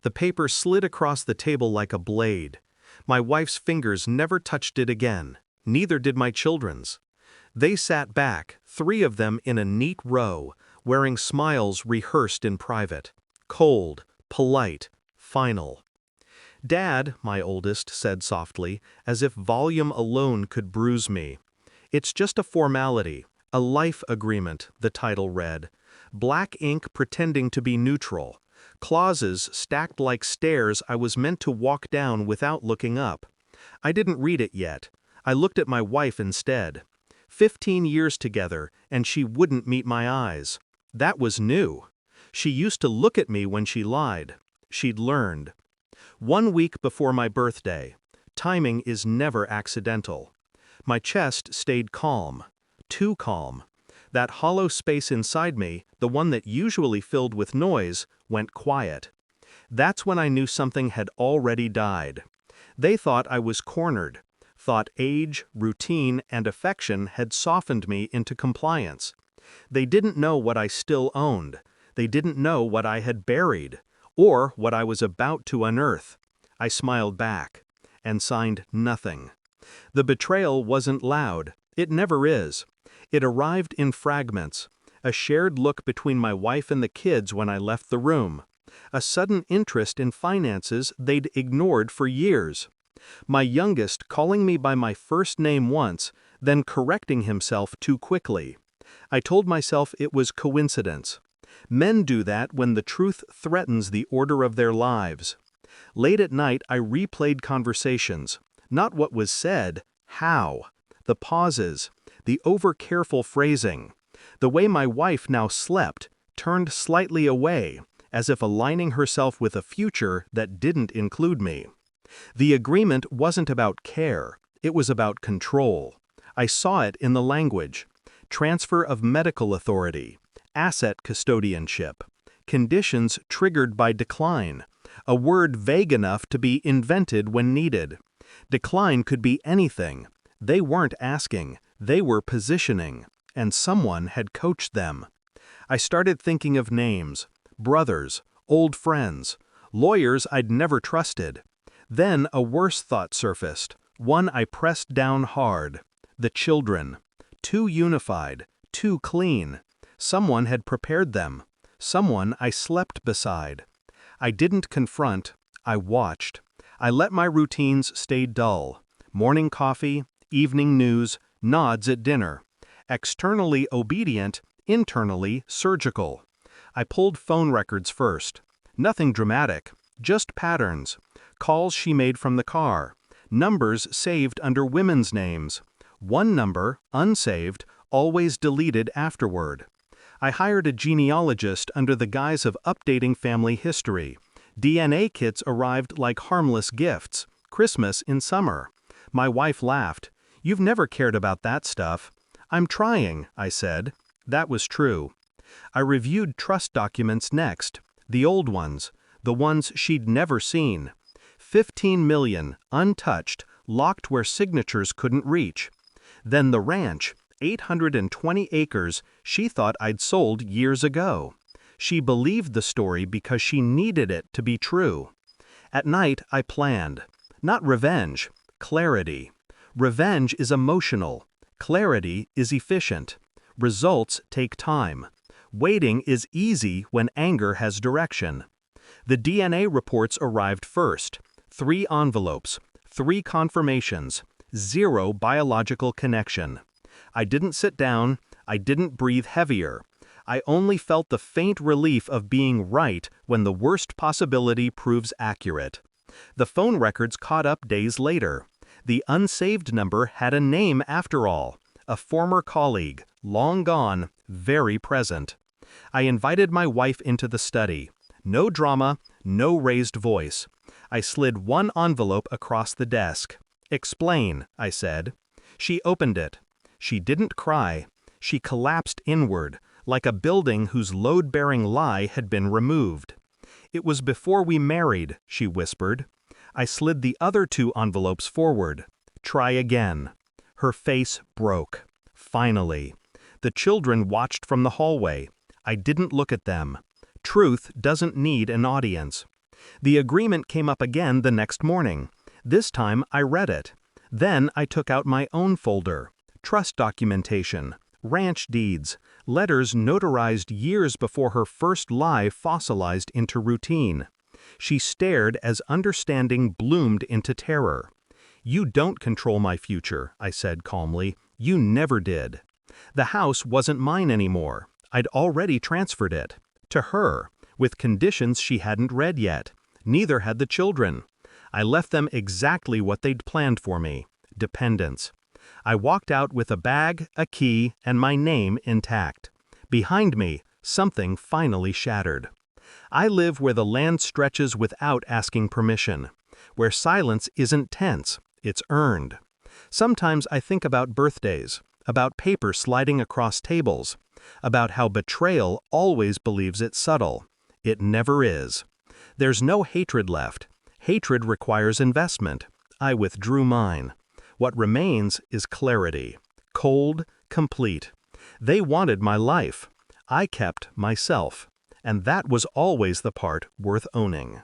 The paper slid across the table like a blade. My wife's fingers never touched it again. Neither did my children's. They sat back, 3 of them in a neat row, wearing smiles rehearsed in private. Cold, polite, final. "Dad," my oldest said softly, as if volume alone could bruise me. "It's just a formality, a life agreement," the title read. Black ink pretending to be neutral. Clauses stacked like stairs I was meant to walk down without looking up. I didn't read it yet. I looked at my wife instead. 15 years together, and she wouldn't meet my eyes. That was new. She used to look at me when she lied. She'd learned. 1 week before my birthday. Timing is never accidental. My chest stayed calm. Too calm. That hollow space inside me, the one that usually filled with noise, went quiet. That's when I knew something had already died. They thought I was cornered. Thought age, routine, and affection had softened me into compliance. They didn't know what I still owned. They didn't know what I had buried, or what I was about to unearth. I smiled back, and signed nothing. The betrayal wasn't loud. It never is. It arrived in fragments. A shared look between my wife and the kids when I left the room. A sudden interest in finances they'd ignored for years. My youngest calling me by my first name once, then correcting himself too quickly. I told myself it was coincidence. Men do that when the truth threatens the order of their lives. Late at night I replayed conversations. Not what was said, how. The pauses, the over-careful phrasing. The way my wife now slept, turned slightly away, as if aligning herself with a future that didn't include me. The agreement wasn't about care, it was about control. I saw it in the language. Transfer of medical authority, asset custodianship, conditions triggered by decline, a word vague enough to be invented when needed. Decline could be anything. They weren't asking, they were positioning, and someone had coached them. I started thinking of names, brothers, old friends, lawyers I'd never trusted. Then a worse thought surfaced, one I pressed down hard. The children. Too unified, too clean. Someone had prepared them. Someone I slept beside. I didn't confront, I watched. I let my routines stay dull. Morning coffee, evening news, nods at dinner. Externally obedient, internally surgical. I pulled phone records first. Nothing dramatic, just patterns. Calls she made from the car. Numbers saved under women's names. One number, unsaved, always deleted afterward. I hired a genealogist under the guise of updating family history. DNA kits arrived like harmless gifts. Christmas in summer. My wife laughed. "You've never cared about that stuff." "I'm trying," I said. That was true. I reviewed trust documents next. The old ones. The ones she'd never seen. 15 million, untouched, locked where signatures couldn't reach. Then the ranch, 820 acres, she thought I'd sold years ago. She believed the story because she needed it to be true. At night I planned. Not revenge, clarity. Revenge is emotional. Clarity is efficient. Results take time. Waiting is easy when anger has direction. The DNA reports arrived first. 3 envelopes, 3 confirmations, 0 biological connection. I didn't sit down, I didn't breathe heavier. I only felt the faint relief of being right when the worst possibility proves accurate. The phone records caught up days later. The unsaved number had a name after all. A former colleague, long gone, very present. I invited my wife into the study. No drama, no raised voice. I slid 1 envelope across the desk. "Explain," I said. She opened it. She didn't cry. She collapsed inward, like a building whose load-bearing lie had been removed. "It was before we married," she whispered. I slid the other 2 envelopes forward. "Try again." Her face broke. Finally. The children watched from the hallway. I didn't look at them. Truth doesn't need an audience. The agreement came up again the next morning. This time I read it. Then I took out my own folder. Trust documentation, ranch deeds, letters notarized years before her first lie fossilized into routine. She stared as understanding bloomed into terror. "You don't control my future," I said calmly. "You never did." The house wasn't mine anymore. I'd already transferred it. To her, with conditions she hadn't read yet. Neither had the children. I left them exactly what they'd planned for me: dependence. I walked out with a bag, a key, and my name intact. Behind me, something finally shattered. I live where the land stretches without asking permission, where silence isn't tense, it's earned. Sometimes I think about birthdays, about paper sliding across tables, about how betrayal always believes it's subtle. It never is. There's no hatred left. Hatred requires investment. I withdrew mine. What remains is clarity. Cold, complete. They wanted my life. I kept myself. And that was always the part worth owning.